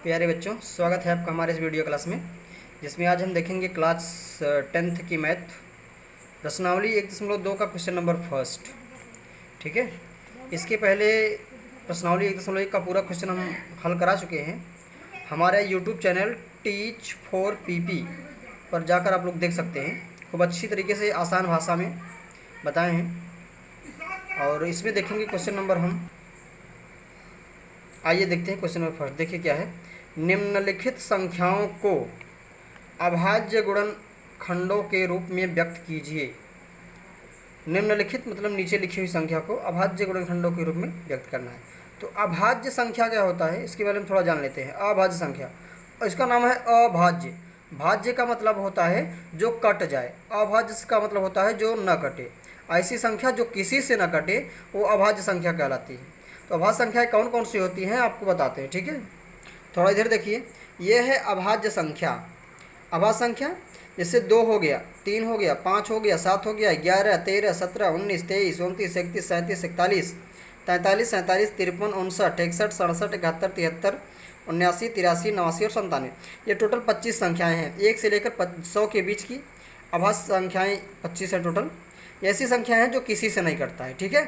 प्यारे बच्चों, स्वागत है आपका हमारे इस वीडियो क्लास में, जिसमें आज हम देखेंगे क्लास 10th की मैथ प्रश्नावली 1.2 का क्वेश्चन नंबर फर्स्ट। ठीक है, इसके पहले प्रश्नावली 1.1 का पूरा क्वेश्चन हम हल करा चुके हैं। हमारे YouTube channel teach for PP पर जाकर आप लोग देख सकते हैं। खूब अच्छी तरीके से आसान भाषा में बताए हैं। और इसमें देखेंगे क्वेश्चन नंबर हम, आइए देखते हैं क्वेश्चन नंबर फर्स्ट। देखिए क्या है, निम्नलिखित संख्याओं को अभाज्य गुणनखंडों के रूप में व्यक्त कीजिए। निम्नलिखित मतलब नीचे लिखी हुई संख्या को अभाज्य गुणनखंडों के रूप में व्यक्त करना है। तो अभाज्य संख्या क्या होता है, इसके बारे में थोड़ा जान लेते हैं। अभाज्य संख्या, इसका नाम है अभाज्य। भाज्य का मतलब होता है जो कट जाए, अभाज्य का मतलब होता है जो न कटे। ऐसी संख्या जो किसी से न कटे वो अभाज्य संख्या कहलाती है। तो अभाज्य संख्याएं कौन कौन सी होती हैं आपको बताते हैं। ठीक है, थोड़ा इधर देखिए, ये है अभाज्य संख्या। अभाज्य संख्या जैसे 2 हो गया, 3 हो गया, 5 हो गया, 7 हो गया, 11, 13, 17, 19, 23, 29, 31, 37, 41, 43, 47, 53, 59, 61, 67, 71, 73, 79, 83, 89 और 97। ये टोटल 25 संख्याएं हैं। 1 से लेकर 100 के बीच की अभाज्य संख्याएं 25 है टोटल। ऐसी संख्या है जो किसी से नहीं कटता है। ठीक है,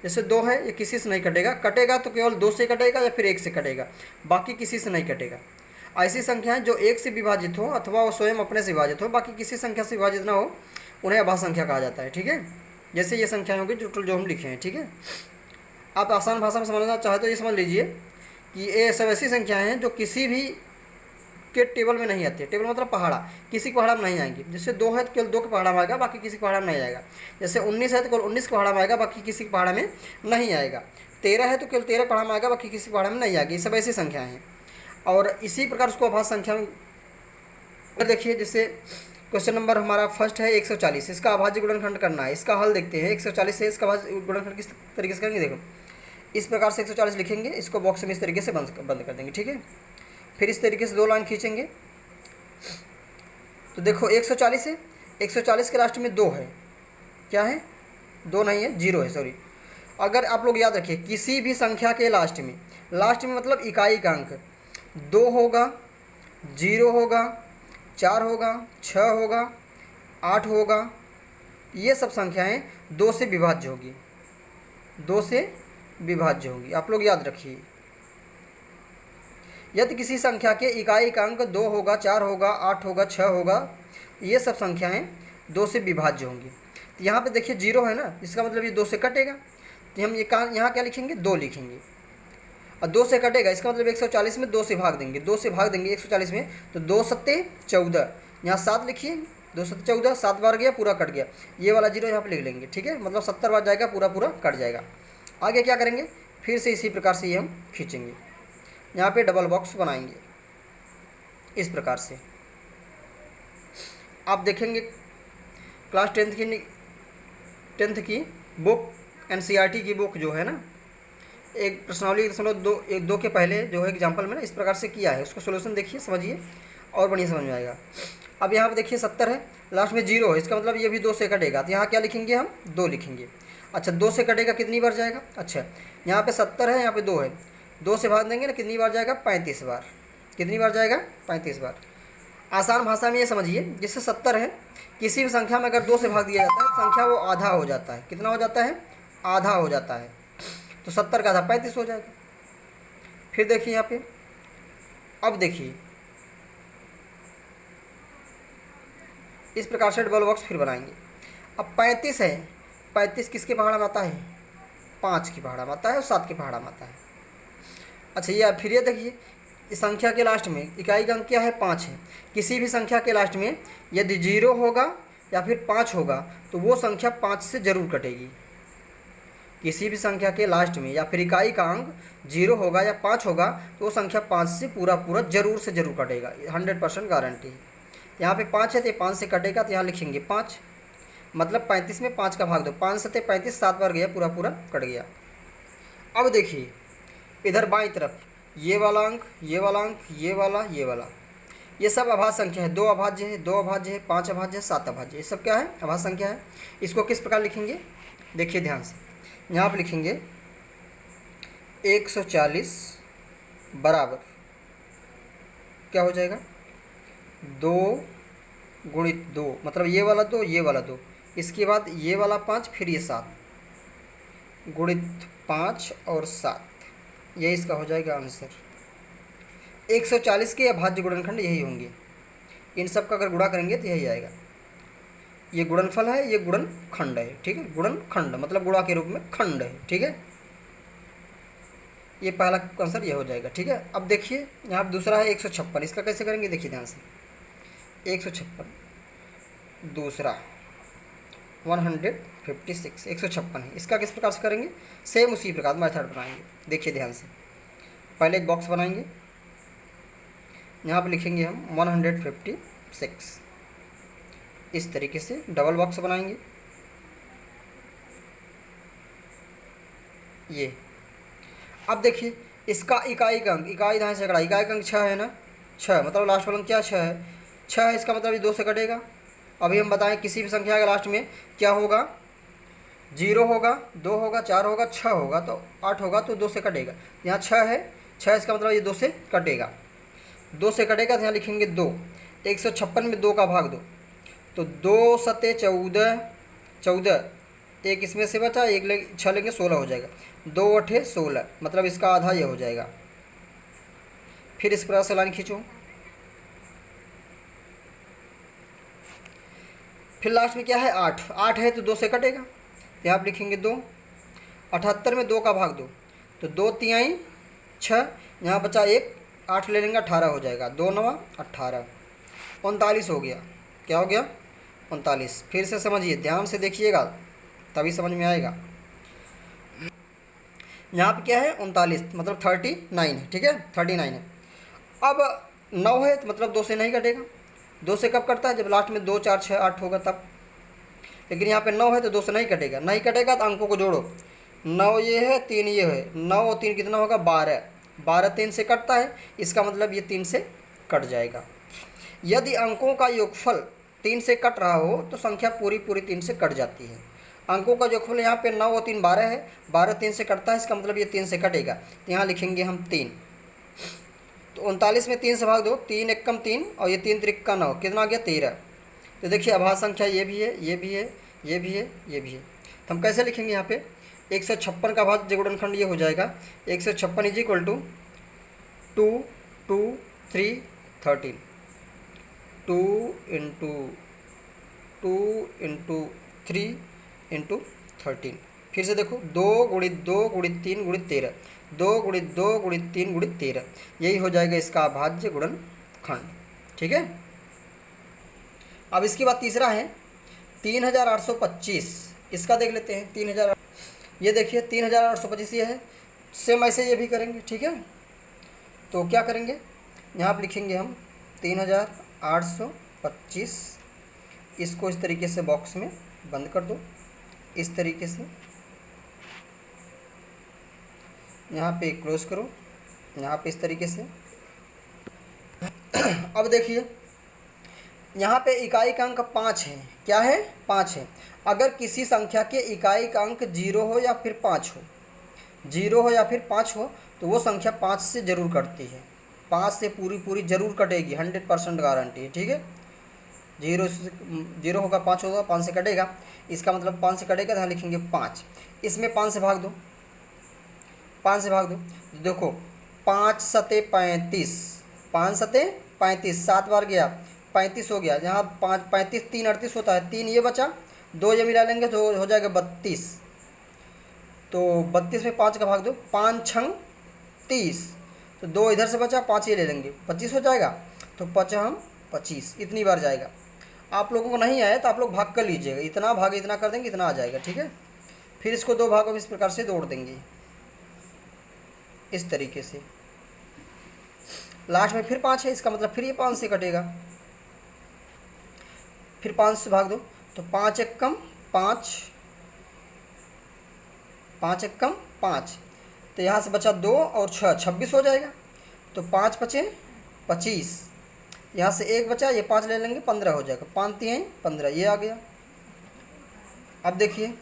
जैसे 2 है, ये किसी से नहीं कटेगा, कटेगा तो केवल 2 से कटेगा या फिर 1 से कटेगा, बाकी किसी से नहीं कटेगा। ऐसी संख्याएं जो 1 से विभाजित हो अथवा वो स्वयं अपने से विभाजित हो, बाकी किसी संख्या से विभाजित ना हो, उन्हें अभाज्य संख्या कहा जाता है। ठीक है, जैसे ये संख्याएं होगी टोटल जो हम लिखे हैं। ठीक है, आप आसान भाषा में समझना चाहे तो ये समझ लीजिए कि ये सब ऐसी संख्याएं हैं जो किसी भी के टेबल में नहीं आती है। टेबल मतलब पहाड़ा, किसी के पहाड़ा में नहीं आएंगी। जैसे 2 है तो केवल 2 के पहाड़ा में आएगा, बाकी किसी के पहाड़ा में नहीं आएगा। जैसे 19 है तो केवल 19 के पहाड़ा में आएगा, बाकी किसी के पहाड़ा में नहीं आएगा। 13 है तो केवल 13 पहाड़ा में आएगा, बाकी किसी पहाड़ा में नहीं आएगी। ये सब ऐसी संख्याएं हैं और इसी प्रकार उसको अभाज्य संख्या में देखिए। जैसे क्वेश्चन नंबर हमारा फर्स्ट है 140, इसका अभाज्य गुणनखंड करना है। इसका हल देखते हैं। 140 से इसका अभाज्य गुणनखंड किस तरीके से करेंगे, देखो इस प्रकार से 140 लिखेंगे, इसको बॉक्स में इस तरीके से बंद कर देंगे। ठीक है, फिर इस तरीके से 2 लाइन खींचेंगे। तो देखो 140 है, 140 के लास्ट में 2 है, क्या है, 2 नहीं है, 0 है, सॉरी। अगर आप लोग याद रखिए, किसी भी संख्या के लास्ट में मतलब इकाई का अंक 2 होगा, 0 होगा, 4 होगा, 6 होगा, 8 होगा, ये सब संख्याएं 2 से विभाज्य होगी, 2 से विभाज्य होगी। आप लोग याद रखिए, यदि किसी संख्या के इकाई का अंक 2 होगा, 4 होगा, 8 होगा, 6 होगा, ये सब संख्याएं 2 से विभाज्य होंगी। तो यहाँ पे देखिए 0 है ना, इसका मतलब ये 2 से कटेगा। तो हम ये यहाँ क्या लिखेंगे, 2 लिखेंगे। और 2 से कटेगा, इसका मतलब 140 में 2 से भाग देंगे, 2 से भाग देंगे 140 में, तो 2 सत्ते 14, यहाँ 7 लिखिए, 2 सत्ते 14, 7 बार गया, पूरा कट गया। ये वाला 0 यहाँ पर लिख लेंगे। ठीक है, मतलब 70 बार जाएगा, पूरा पूरा कट जाएगा। आगे क्या करेंगे, फिर से इसी प्रकार से ये हम खींचेंगे, यहाँ पे डबल बॉक्स बनाएंगे इस प्रकार से। आप देखेंगे क्लास 10th की बुक, NCERT की बुक जो है ना, एक प्रश्नावली 1.2 के पहले जो है एग्जाम्पल में ना इस प्रकार से किया है, उसको सोल्यूशन देखिए, समझिए और बढ़िया समझ में आएगा। अब यहाँ पे देखिए 70 है, लास्ट में 0 है, इसका मतलब ये भी 2 से कटेगा। तो यहाँ क्या लिखेंगे, हम 2 लिखेंगे। अच्छा, 2 से कटेगा, कितनी बार जाएगा, अच्छा यहाँ पे 70 है, यहाँ पे 2 है, 2 से भाग देंगे ना, कितनी बार जाएगा, 35 बार। कितनी बार जाएगा, 35 बार। आसान भाषा में ये समझिए, जैसे 70 है, किसी भी संख्या में अगर 2 से भाग दिया जाता है, संख्या वो आधा हो जाता है। कितना हो जाता है, आधा हो जाता है। तो 70 का आधा 35 हो जाएगा। फिर देखिए यहाँ पे, अब देखिए इस प्रकार से डबल बॉक्स फिर बनाएंगे। अब 35 है, 35 किसके पहाड़ा में आता है, 5 की पहाड़ा में आता है और 7 के पहाड़ा में आता है। अच्छा, ये फिर ये देखिए, इस संख्या के लास्ट में इकाई का अंक क्या है, 5 है। किसी भी संख्या के लास्ट में यदि 0 होगा या फिर 5 होगा तो वो संख्या 5 से ज़रूर कटेगी। किसी भी संख्या के लास्ट में या फिर इकाई का अंक 0 होगा या 5 होगा तो वो संख्या 5 से पूरा पूरा जरूर से ज़रूर कटेगा, 100% गारंटी है। यहाँ पे 5 है तो 5 से कटेगा, तो यहाँ लिखेंगे 5, मतलब 35 में 5 का भाग दो, 5 सत्ते 35, 7 बार गया, पूरा पूरा कट गया। अब देखिए इधर बाईं तरफ ये वाला अंक, ये वाला अंक, ये वाला, ये सब अभाज्य संख्या है। 2 अभाज्य है, 2 अभाज्य है, 5 अभाज्य है, 7 अभाज्य, ये सब क्या है, अभाज्य संख्या है। इसको किस प्रकार लिखेंगे, देखिए ध्यान से, यहाँ पर लिखेंगे 140 बराबर क्या हो जाएगा, 2 × 2 मतलब ये वाला 2 ये वाला 2, इसके बाद ये वाला 5 फिर ये 7 गुणित 5 और 7, यही इसका हो जाएगा आंसर। 140 के अभाज्य गुणनखंड यही होंगे, इन सब का अगर गुणा करेंगे तो यही आएगा। ये गुणनफल है, ये गुणनखंड है, ठीक है। गुणनखंड मतलब गुणा के रूप में खंड है, ठीक है। ये पहला आंसर ये हो जाएगा, ठीक है। अब देखिए यहाँ पर दूसरा है 156, इसका कैसे करेंगे देखिए ध्यान से। 156 दूसरा 156 156 है, इसका किस प्रकार से करेंगे, सेम उसी प्रकार मेथड बनाएंगे। देखिए ध्यान से, पहले एक बॉक्स बनाएंगे, यहाँ पर लिखेंगे हम 156, इस तरीके से डबल बॉक्स बनाएंगे। ये अब देखिए इसका इकाई का अंक, इकाई धान सैकड़ा, इकाई का अंक 6 है ना, 6 मतलब लास्ट वाला अंक क्या 6 है, 6 है, इसका मतलब ये 2 से कटेगा। अभी हम बताएं किसी भी संख्या के लास्ट में क्या होगा, 0 होगा, 2 होगा, 4 होगा, 6 होगा, तो 8 होगा, तो 2 से कटेगा। यहाँ 6 है, 6 इसका मतलब ये 2 से कटेगा, 2 से कटेगा तो यहाँ लिखेंगे 2। 156 में 2 का भाग दो, तो 2 सते 14, 14 एक इसमें से बचा, एक 6 लेंगे 16 हो जाएगा, 2 8 16 मतलब इसका आधा ये हो जाएगा। फिर इस प्रकार से लाइन खींचो, फिर लास्ट में क्या है 8, 8 है तो 2 से कटेगा, यहाँ आप लिखेंगे 2। 78 में 2 का भाग दो, तो 2 तिहाई 6, यहाँ बचा 1, 8 ले लेंगे 18 हो जाएगा, 2 9 18, 39 हो गया। क्या हो गया 39। फिर से समझिए, ध्यान से देखिएगा तभी समझ में आएगा। यहाँ पे क्या है 39 मतलब 39 है, ठीक है 39 है। अब 9 है तो मतलब 2 से नहीं कटेगा, 2 से कब कटता है, जब लास्ट में 2 4 6 8 होगा तब। लेकिन यहाँ पे 9 है तो 2 से नहीं कटेगा, नहीं कटेगा तो अंकों को जोड़ो, 9 ये है 3 ये है, 9 और 3 कितना होगा 12, 12 3 से कटता है, इसका मतलब ये 3 से कट जाएगा। यदि अंकों का योगफल 3 से कट रहा हो तो संख्या पूरी 3 से कट जाती है। अंकों का योगफल यहाँ पे 9 और 3 12 है, 12 3 से कटता है, इसका मतलब ये 3 से कटेगा, तो यहाँ लिखेंगे हम 3। तो 39 में 3 से भाग दो, 3 1 3 और ये 3 3 का 9, कितना आ गया 13। तो देखिए अभाज्य संख्या ये भी है, ये भी है, ये भी है, ये भी है। तो हम कैसे लिखेंगे यहाँ पे 156 का अभाज्य गुणनखंड ये हो जाएगा 156 is equal to 2 2 3 13, 2 into 2 into 3 into 13। फिर से देखो 2 × 2 × 3 × 13, 2 × 2 × 3 × 13, यही हो जाएगा इसका अभाज्य गुणनखंड, ठीक है। अब इसके बाद तीसरा है 3825, इसका देख लेते हैं 3000। ये देखिए 3825 ये है, सेम ऐसे ये भी करेंगे, ठीक है। तो क्या करेंगे, यहाँ पर लिखेंगे हम 3825, इसको इस तरीके से बॉक्स में बंद कर दो, इस तरीके से यहाँ पे क्लोज करो, यहाँ पे इस तरीके से। अब देखिए यहाँ पे इकाई का अंक 5 है, क्या है 5 है। अगर किसी संख्या के इकाई का अंक 0 हो या फिर 5 हो, 0 हो या फिर 5 हो, तो वो संख्या 5 से ज़रूर कटती है, 5 से पूरी ज़रूर कटेगी, 100% गारंटी है, ठीक है। 0 होगा 5 होगा, 5 से कटेगा, इसका मतलब 5 से कटेगा तो यहाँ लिखेंगे 5। इसमें 5 से भाग दो, 5 से भाग दो, देखो 5 सते 35, 5 सते 35, 7 बार गया 35 हो गया, जहाँ 5 35 3 38 होता है, 3 ये बचा, 2 ये मिला लेंगे तो हो जाएगा 32। तो 32 में 5 का भाग दो, 5 छंग 30, तो 2 इधर से बचा, 5 ये ले लेंगे, 25 हो जाएगा। तो 5 हम 25 इतनी बार जाएगा। आप लोगों को नहीं आया तो आप लोग भाग कर लीजिएगा, इतना भाग इतना कर देंगे इतना आ जाएगा, ठीक है। फिर इसको 2 भागों में इस प्रकार से तोड़ देंगे, इस तरीके से। लास्ट में फिर 5 है, इसका मतलब फिर ये 5 से कटेगा, फिर 5 से भाग दो, तो 5 1 5, 5 1 5, तो यहाँ से बचा 2 और 6 26 हो जाएगा। तो 5 5 25, यहाँ से 1 बचा, ये 5 ले लेंगे 15 हो जाएगा, 5 3 15, ये आ गया। अब देखिए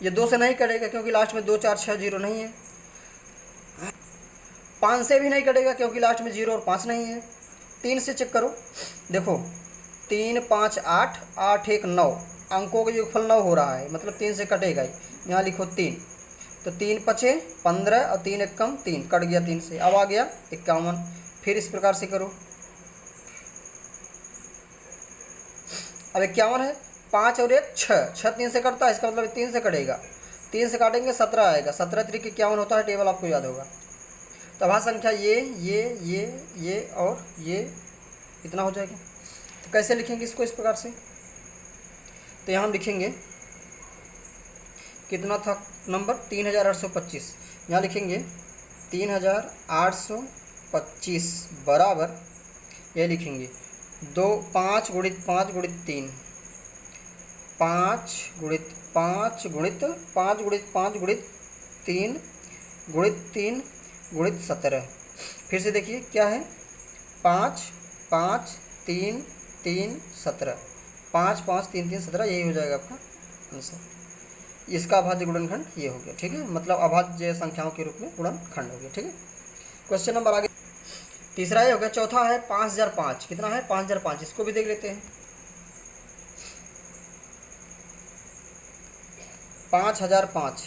ये 2 से नहीं कटेगा क्योंकि लास्ट में 2 4 6 0 नहीं है। 5 से भी नहीं कटेगा क्योंकि लास्ट में 0 और 5 नहीं है। 3 से चेक करो, देखो 3 5 8, 8 1 9, अंकों का योगफल 9 हो रहा है, मतलब 3 से कटेगा ही। यहाँ लिखो 3, तो 3 पचे 15 और 3 एक कम 3, कट गया 3 से। अब आ गया 51। फिर इस प्रकार से करो। अब 51 है, 5 और 1 6, 6 3 से कटता है, इसका मतलब 3 से कटेगा। 3 से काटेंगे 17 आएगा, 17 3 51 होता है, टेबल आपको याद होगा। तो अभाज्य संख्या ये और ये इतना हो जाएगा। तो कैसे लिखेंगे इसको इस प्रकार से? तो यहाँ हम लिखेंगे कितना था नंबर 3825, यहाँ लिखेंगे 3825 बराबर, ये लिखेंगे 5 गुणित 5 गुणित 3, 5 गुणित 5 गुणित 5 गुणित 5 गुणित 3 गुणित 3 गुणित 17। फिर से देखिए क्या है, 5 5 3 3 17, 5 5 3 3 17, यही हो जाएगा आपका आंसर। इसका अभाज्य गुणनखंड ये हो गया, ठीक है, मतलब अभाज्य संख्याओं के रूप में गुणनखंड हो गया, ठीक है। क्वेश्चन नंबर आगे तीसरा ये हो गया। चौथा है 5005, कितना है 5005, इसको भी देख लेते हैं। 5005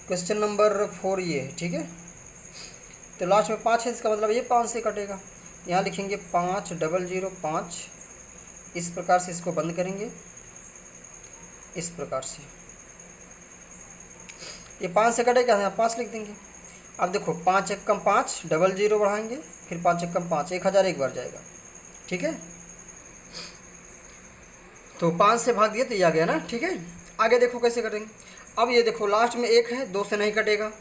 क्वेश्चन नंबर 4 ये है, ठीक है। तो लास्ट में 5 है, इसका मतलब ये 5 से कटेगा। यहाँ लिखेंगे 5005, इस प्रकार से इसको बंद करेंगे, इस प्रकार से ये 5 से कटेगा, यहाँ 5 लिख देंगे। अब देखो 5 एक कम 5, डबल 0 बढ़ाएंगे, फिर 5 एक कम 5, 1000 एक बार जाएगा, ठीक है। तो 5 से भाग दिए तो ये आ गया ना, ठीक है। आगे देखो कैसे करेंगे। अब ये देखो लास्ट में 1 है, 2 से नहीं कटेगा।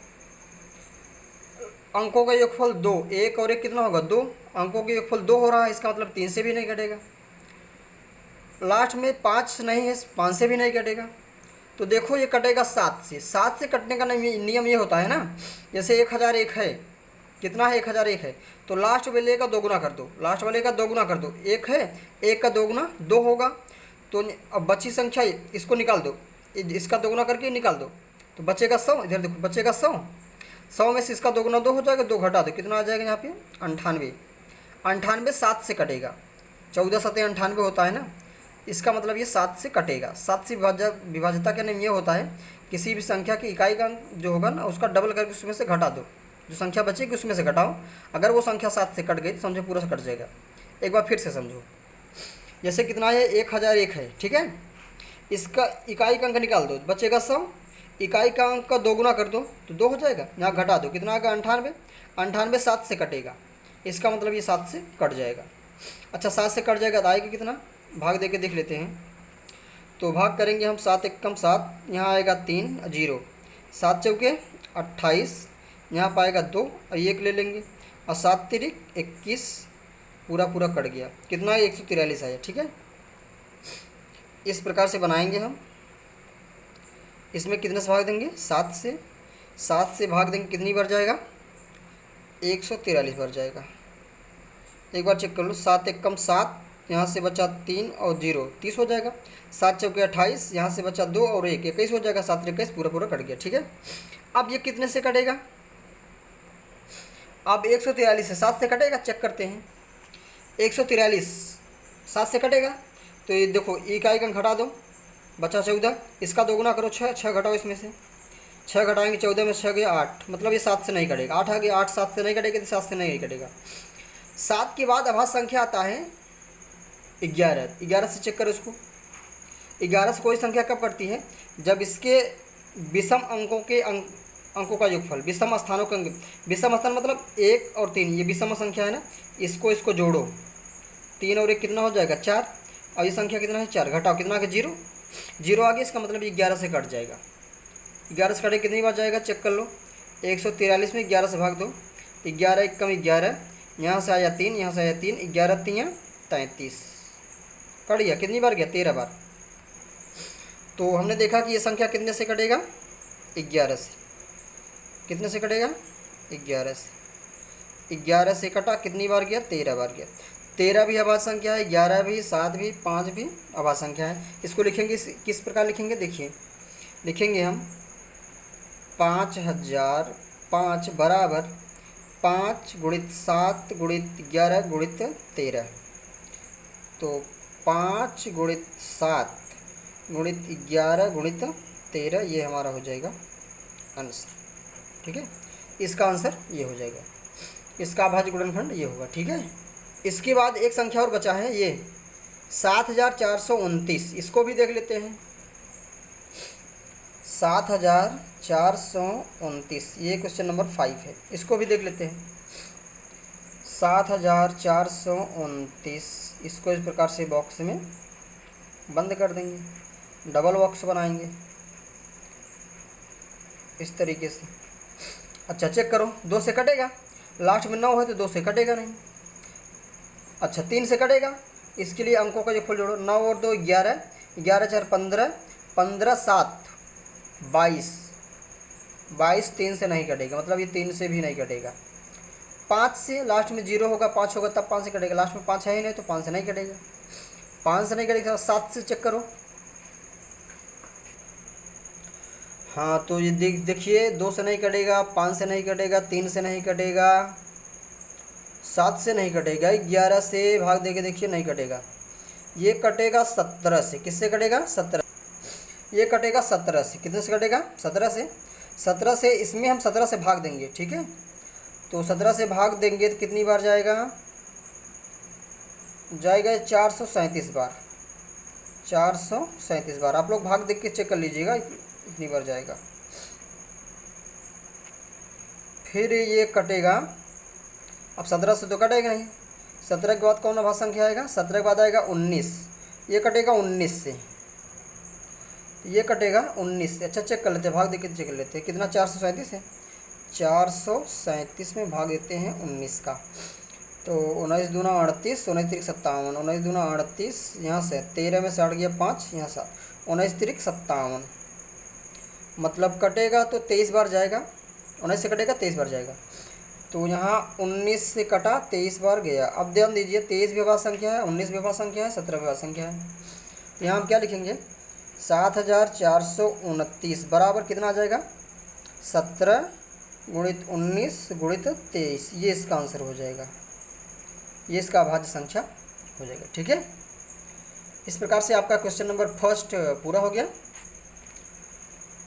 अंकों का योगफल 2, 1 और 1 कितना होगा 2, अंकों का योगफल 2 हो रहा है, इसका मतलब 3 से भी नहीं कटेगा। लास्ट में 5 नहीं है, 5 से भी नहीं कटेगा। तो देखो ये कटेगा 7 से। 7 से कटने का नियम ये होता है ना, जैसे 1001 है, कितना है 1001 है, तो लास्ट वाले का दोगुना कर दो, लास्ट वाले का दोगुना कर दो। 1 है, 1 का दोगुना 2 होगा, तो अब बची संख्या इसको निकाल दो, इसका दोगुना करके निकाल दो, तो बचेगा 100। इधर देखो बचेगा 100, 100 में से इसका दोगुना 2 हो जाएगा, 2 घटा दो, कितना आ जाएगा यहाँ पे 98। 98 7 से कटेगा, 14 7 98 होता है ना, इसका मतलब ये 7 से कटेगा। 7 से विभाज्यता का नियम ये होता है, किसी भी संख्या की इकाई का अंक जो होगा ना, उसका डबल करके उसमें से घटा दो, जो संख्या बचेगी उसमें से घटाओ। अगर वो संख्या 7 से कट गई तो समझो पूरा से कट जाएगा। एक बार फिर से समझो, जैसे कितना है 1001 है, ठीक है, इसका इकाई का अंक निकाल दो, बचेगा 100, इकाई का अंक का दोगुना कर दो तो 2 हो जाएगा, यहाँ घटा दो, कितना आएगा 98। 98 7 से कटेगा, इसका मतलब ये 7 से कट जाएगा। अच्छा 7 से कट जाएगा तो आएगा कितना, भाग दे के देख लेते हैं। तो भाग करेंगे हम, 7 एक कम 7, यहाँ आएगा 3 0, 7 चौके 28, यहाँ पाएगा 2 और 1 ले लेंगे, और 7 तिरिक 21, पूरा पूरा कट गया, कितना है 143 आया, ठीक है। इस प्रकार से बनाएंगे हम। इसमें कितने से भाग देंगे 7 से, 7 से भाग देंगे कितनी बार जाएगा 143 बार जाएगा। एक बार चेक कर लो, 7 एक कम 7, यहाँ से बचा 3 और 0 30 हो जाएगा, 7 चौके 28, यहाँ से बचा 2 और 1 21 हो जाएगा, 7 21 पूरा पूरा कट गया, ठीक है। अब ये कितने से कटेगा, अब 143 से 7 से कटेगा, चेक करते हैं। 143 7 से कटेगा, तो ये देखो इकाई का घटा दो, बचा 14, इसका दोगुना करो 6, 6 घटाओ इसमें से, 6 घटाएंगे 14 में 6 गया 8, मतलब ये 7 से नहीं कटेगा। 8 आ गया, 8 7 से नहीं कटेगा, तो 7 से नहीं कटेगा। 7 के बाद अभाज्य संख्या आता है 11, 11 से चेक करो इसको। 11 से कोई संख्या कब कटती है, जब इसके विषम अंकों के अंकों का योगफल, विषम स्थानों का, विषम स्थान मतलब 1 और 3, ये विषम संख्या है ना, इसको जोड़ो, 3 और 1 कितना हो जाएगा 4, और ये संख्या कितना है 4, घटाओ कितना आ गया 0, 0 आ गया, इसका मतलब ये 11 से कट जाएगा। 11 से कटे कितनी बार जाएगा चेक कर लो, 143 में 11 से भाग दो, 11 एक कम 11, यहाँ से आया 3, यहाँ से आया 3, 11 3 33, कट गया, कितनी बार गया 13 बार। तो हमने देखा कि ये संख्या कितने से कटेगा 11 से, कितने से कटेगा 11 से, 11 से कटा, कितनी बार गया 13 बार गया। 13 भी अभाज्य संख्या है, 11 भी, 7 भी, 5 भी अभाज्य संख्या है। इसको लिखेंगे किस प्रकार लिखेंगे, देखिए लिखेंगे हम 5005 बराबर 5 गुणित 7 गुणित 11 गुणित 13। तो 5 गुणित 7 गुणित 11 गुणित 13 ये हमारा हो जाएगा आंसर। ठीक है, इसका आंसर ये हो जाएगा, इसका अभाज्य गुणनखंड ये होगा। ठीक है, इसके बाद एक संख्या और बचा है ये 7429, इसको भी देख लेते हैं। 7429 ये क्वेश्चन नंबर 5 है, इसको भी देख लेते हैं। 7429 इसको इस प्रकार से बॉक्स में बंद कर देंगे, डबल बॉक्स बनाएंगे इस तरीके से। अच्छा चेक करो, 2 से कटेगा, लास्ट में 9 है तो 2 से कटेगा नहीं। अच्छा 3 से कटेगा, इसके लिए अंकों का जो फुल जोड़ो, 9 और 2 11, 11 4 15, 15 7 22, 22 3 से नहीं कटेगा, मतलब ये 3 से भी नहीं कटेगा। 5 से लास्ट में 0 होगा, 5 होगा तब 5 से कटेगा, लास्ट में 5 है ही नहीं तो 5 से नहीं कटेगा, 5 से नहीं कटेगा। 7 से चेक करो, हाँ तो ये देखिए 2 से नहीं कटेगा, 5 से नहीं कटेगा, 3 से नहीं कटेगा, 7 से नहीं कटेगा, 11 से भाग देके देखिए नहीं कटेगा। ये कटेगा 17 से, किससे कटेगा 17, ये कटेगा 17 से, कितने से कटेगा 17 से, 17 से इसमें हम 17 से भाग देंगे। ठीक है, तो 17 से भाग देंगे तो कितनी बार जाएगा, जाएगा 437 बार, 437 बार। आप लोग भाग देख के चेक कर लीजिएगा इतनी बार जाएगा। फिर ये कटेगा, अब 17 से तो कटेगा नहीं, 17 के बाद कौन अभाज्य संख्या आएगा, 17 के बाद आएगा 19, ये कटेगा 19 से, ये कटेगा 19 से। अच्छा चेक कर लेते हैं, भाग देके चेक कर लेते हैं कितना, 437 है, 437 में भाग देते हैं 19 का, तो 19 दूना 38, 19 तिरिक 57, 19 दूना 38, यहाँ से 13 में से 8 गया 5, यहाँ 7, 19 तिरिक 57, मतलब कटेगा तो 23 बार जाएगा, 19 से कटेगा 23 बार जाएगा, तो यहाँ 19 से कटा 23 बार गया। अब ध्यान दीजिए 23 भी अभाज्य संख्या है, 19 भी अभाज्य संख्या है, 17 भी अभाज्य संख्या है, तो यहाँ हम क्या लिखेंगे 7429 बराबर कितना आ जाएगा, 17 गुणित 19 गुणित 23, ये इसका आंसर हो जाएगा, ये इसका अभाज्य संख्या हो जाएगा। ठीक है, इस प्रकार से आपका क्वेश्चन नंबर फर्स्ट पूरा हो गया।